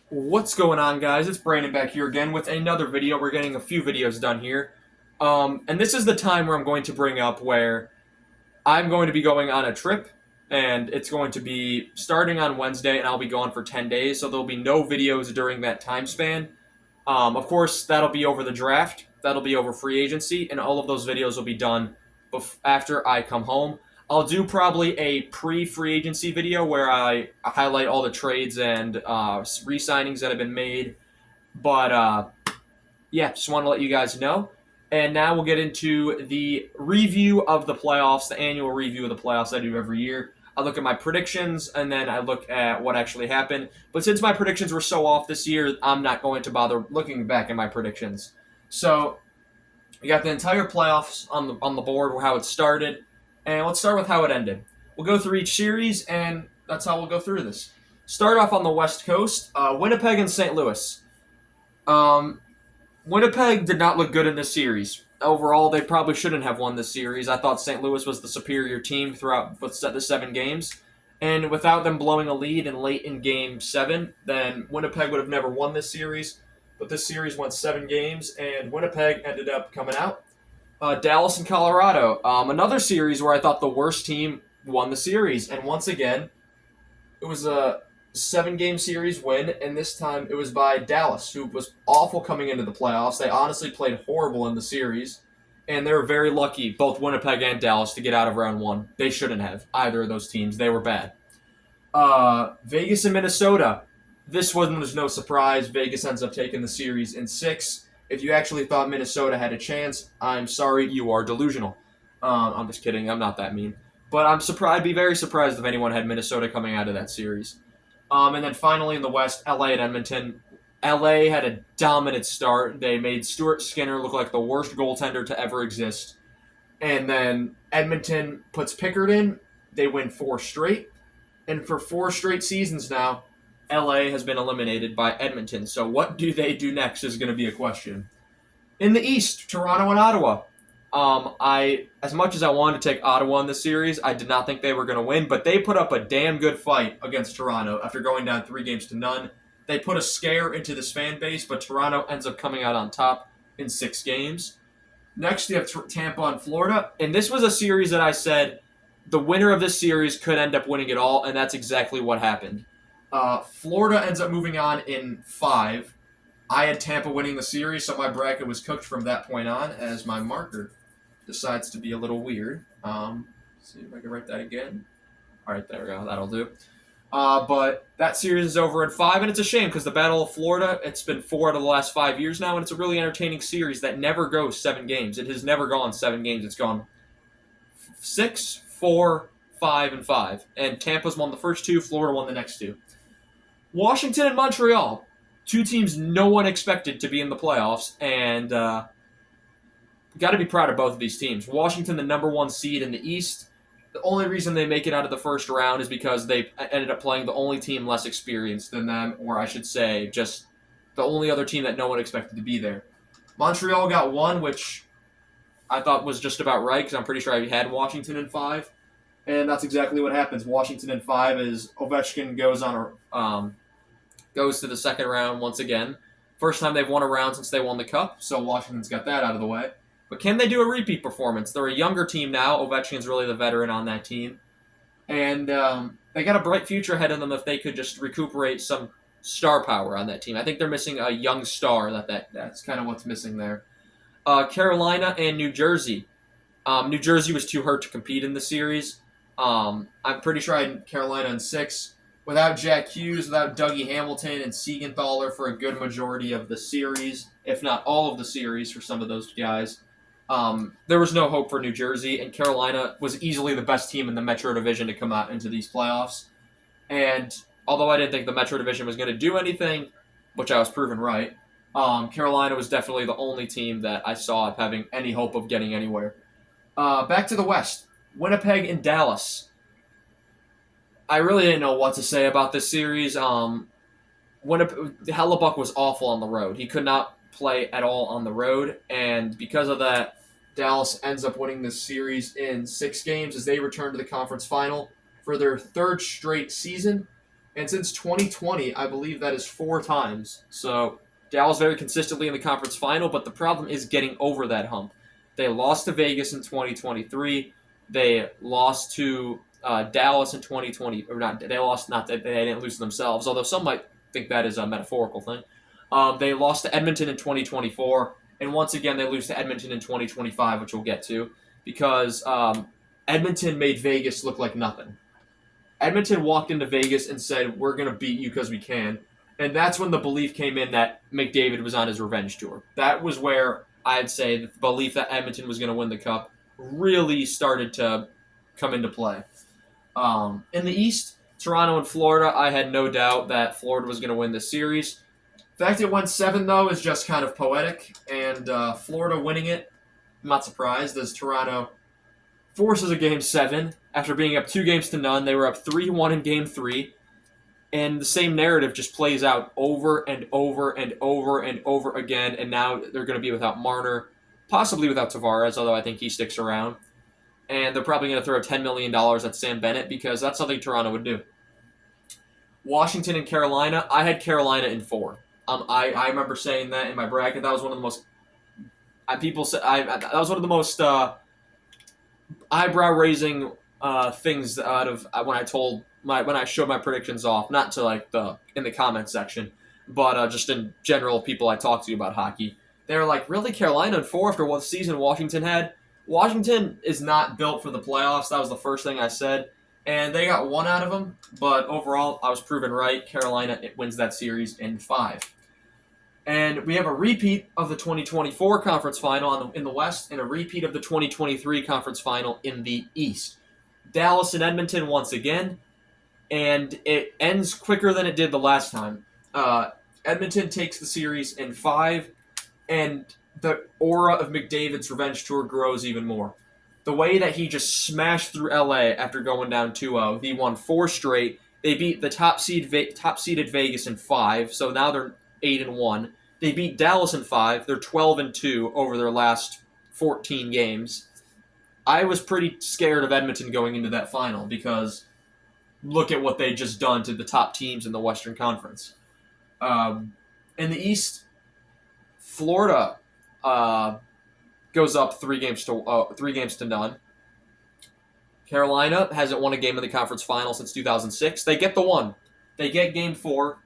What's going on, guys? It's Brandon back here again with another video. We're getting a few videos done here. And this is the time where I'm going to bring up where I'm going to be going on a trip, and it's going to be starting on Wednesday, and I'll be gone for 10 days, so there'll be no videos during that time span. Of course, that'll be over the draft, that'll be over free agency, and all of those videos will be done after I come home. I'll do probably a pre-free agency video where I highlight all the trades and re-signings that have been made. But yeah, just want to let you guys know. And now we'll get into the review of the playoffs, the annual review of the playoffs I do every year. I look at my predictions, and then I look at what actually happened. But since my predictions were so off this year, I'm not going to bother looking back at my predictions. So we got the entire playoffs on the board, how it started, and let's start with how it ended. We'll go through each series, and that's how we'll go through this. Start off on the West Coast, Winnipeg and St. Louis. Um, Winnipeg did not look good in this series. Overall, they probably shouldn't have won this series. I thought St. Louis was the superior team throughout the 7 games. And without them blowing a lead in late in Game 7, then Winnipeg would have never won this series. But this series went 7 games, and Winnipeg ended up coming out. Dallas and Colorado. Another series where I thought the worst team won the series. And once again, it was a 7 game series win, and this time it was by Dallas, who was awful coming into the playoffs. They honestly played horrible in the series, and they were very lucky, both Winnipeg and Dallas, to get out of round one. They shouldn't have, either of those teams. They were bad. Vegas and Minnesota. This one was no surprise. Vegas ends up taking the series in 6. If you actually thought Minnesota had a chance, I'm sorry, you are delusional. I'm just kidding. I'm not that mean. But I'm surprised. I'd be very surprised if anyone had Minnesota coming out of that series. And then finally in the West, LA and Edmonton. LA had a dominant start. They made Stuart Skinner look like the worst goaltender to ever exist. And then Edmonton puts Pickard in. They win 4 straight. And for 4 straight seasons now, LA has been eliminated by Edmonton. So what do they do next is going to be a question. In the East, Toronto and Ottawa. As much as I wanted to take Ottawa in this series, I did not think they were going to win, but they put up a damn good fight against Toronto after going down 3 games to none. They put a scare into this fan base, but Toronto ends up coming out on top in 6 games. Next, you have Tampa and Florida, and this was a series that I said the winner of this series could end up winning it all, and that's exactly what happened. Florida ends up moving on in 5. I had Tampa winning the series, so my bracket was cooked from that point on as my marker decides to be a little weird. See if I can write that again. All right, there we go. That'll do. But that series is over in 5, and it's a shame because the Battle of Florida, it's been 4 out of the last 5 years now, and it's a really entertaining series that never goes 7 games. It has never gone 7 games. It's gone 6, 4, 5, and 5. And Tampa's won the first 2, Florida won the next 2. Washington and Montreal. 2 teams no one expected to be in the playoffs, and got to be proud of both of these teams. Washington, the number 1 seed in the East. The only reason they make it out of the first round is because they ended up playing the only team less experienced than them, or I should say, just the only other team that no one expected to be there. Montreal got 1, which I thought was just about right, because I'm pretty sure I had Washington in 5. And that's exactly what happens. Washington in 5 is Ovechkin goes to the second round once again. First time they've won a round since they won the Cup, so Washington's got that out of the way. But can they do a repeat performance? They're a younger team now. Ovechkin's really the veteran on that team. And they got a bright future ahead of them if they could just recuperate some star power on that team. I think they're missing a young star. That's kind of what's missing there. Carolina and New Jersey. New Jersey was too hurt to compete in the series. I'm pretty sure I had Carolina in 6. Without Jack Hughes, without Dougie Hamilton and Siegenthaler for a good majority of the series, if not all of the series for some of those guys, there was no hope for New Jersey, and Carolina was easily the best team in the Metro Division to come out into these playoffs. And although I didn't think the Metro Division was going to do anything, which I was proven right, Carolina was definitely the only team that I saw having any hope of getting anywhere. Back to the West. Winnipeg and Dallas. I really didn't know what to say about this series. Hellebuck was awful on the road. He could not play at all on the road, and because of that, Dallas ends up winning this series in 6 games as they return to the conference final for their 3rd straight season. And since 2020, I believe that is 4 times. So Dallas very consistently in the conference final, but the problem is getting over that hump. They lost to Vegas in 2023. They lost to Dallas in 2020, or not? They lost, not that they didn't lose to themselves, although some might think that is a metaphorical thing. They lost to Edmonton in 2024, and once again they lose to Edmonton in 2025, which we'll get to, because Edmonton made Vegas look like nothing. Edmonton walked into Vegas and said, "We're going to beat you because we can." And that's when the belief came in that McDavid was on his revenge tour. That was where I'd say the belief that Edmonton was going to win the Cup really started to come into play. In the East, Toronto and Florida, I had no doubt that Florida was going to win this series. The fact it went 7, though, is just kind of poetic. And Florida winning it, I'm not surprised, as Toronto forces a Game 7. After being up 2-0, they were up 3-1 in Game 3. And the same narrative just plays out over and over and over and over again. And now they're going to be without Marner, possibly without Tavares, although I think he sticks around. And they're probably going to throw $10 million at Sam Bennett because that's something Toronto would do. Washington and Carolina, I had Carolina in 4. I remember saying that in my bracket. That was one of the most people said that was one of the most eyebrow-raising things out of when I showed my predictions off, not to like in the comment section, but just in general, people I talked to about hockey. They were like, "Really, Carolina in 4 after what season Washington had?" Washington is not built for the playoffs. That was the first thing I said, and they got 1 out of them. But overall, I was proven right. Carolina wins that series in 5. And we have a repeat of the 2024 conference final in the West and a repeat of the 2023 conference final in the East. Dallas and Edmonton once again, and it ends quicker than it did the last time. Edmonton takes the series in 5, and the aura of McDavid's revenge tour grows even more. The way that he just smashed through LA after going down 2-0, he won 4 straight. They beat the top-seeded Vegas in 5, so now they're 8-1. They beat Dallas in 5. They're 12-2 over their last 14 games. I was pretty scared of Edmonton going into that final because look at what they just done to the top teams in the Western Conference. In the East, Florida goes up 3-0. Carolina hasn't won a game in the conference final since 2006. They get the 1. They get Game 4,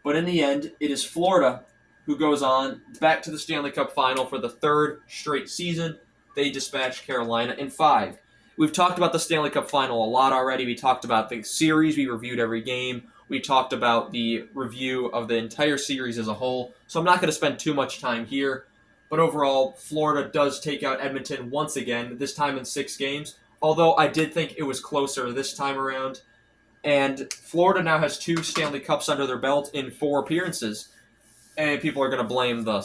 but in the end, it is Florida who goes on back to the Stanley Cup final for the 3rd straight season. They dispatch Carolina in 5. We've talked about the Stanley Cup final a lot already. We talked about the series. We reviewed every game. We talked about the review of the entire series as a whole. So I'm not going to spend too much time here. But overall, Florida does take out Edmonton once again, this time in 6 games. Although I did think it was closer this time around. And Florida now has 2 Stanley Cups under their belt in 4 appearances. And people are going to blame the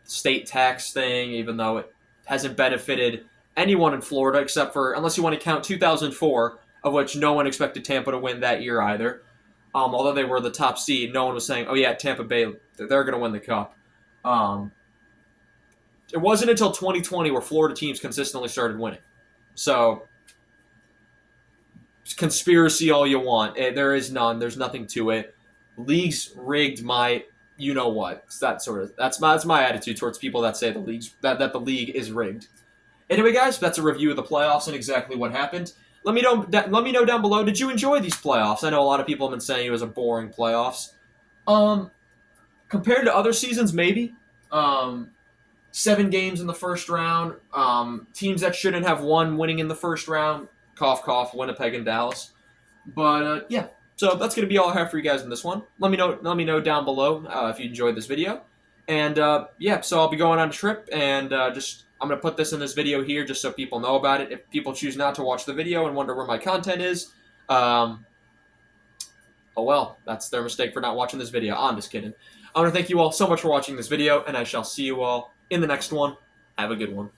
state tax thing, even though it hasn't benefited anyone in Florida except for, unless you want to count 2004, of which no one expected Tampa to win that year either. Although they were the top seed, no one was saying, "Oh yeah, Tampa Bay, they're going to win the Cup." It wasn't until 2020 where Florida teams consistently started winning. So, conspiracy all you want. There is none. There's nothing to it. League's rigged my you know what. That's my attitude towards people that say that the league is rigged. Anyway, guys, that's a review of the playoffs and exactly what happened. Let me know down below. Did you enjoy these playoffs? I know a lot of people have been saying it was a boring playoffs. Compared to other seasons, maybe. 7 games in the first round. Teams that shouldn't have won winning in the first round. Cough, cough. Winnipeg and Dallas. But yeah. So that's going to be all I have for you guys in this one. Let me know down below if you enjoyed this video. And yeah, so I'll be going on a trip, and I'm going to put this in this video here just so people know about it. If people choose not to watch the video and wonder where my content is, oh well, that's their mistake for not watching this video. I'm just kidding. I want to thank you all so much for watching this video, and I shall see you all in the next one. Have a good one.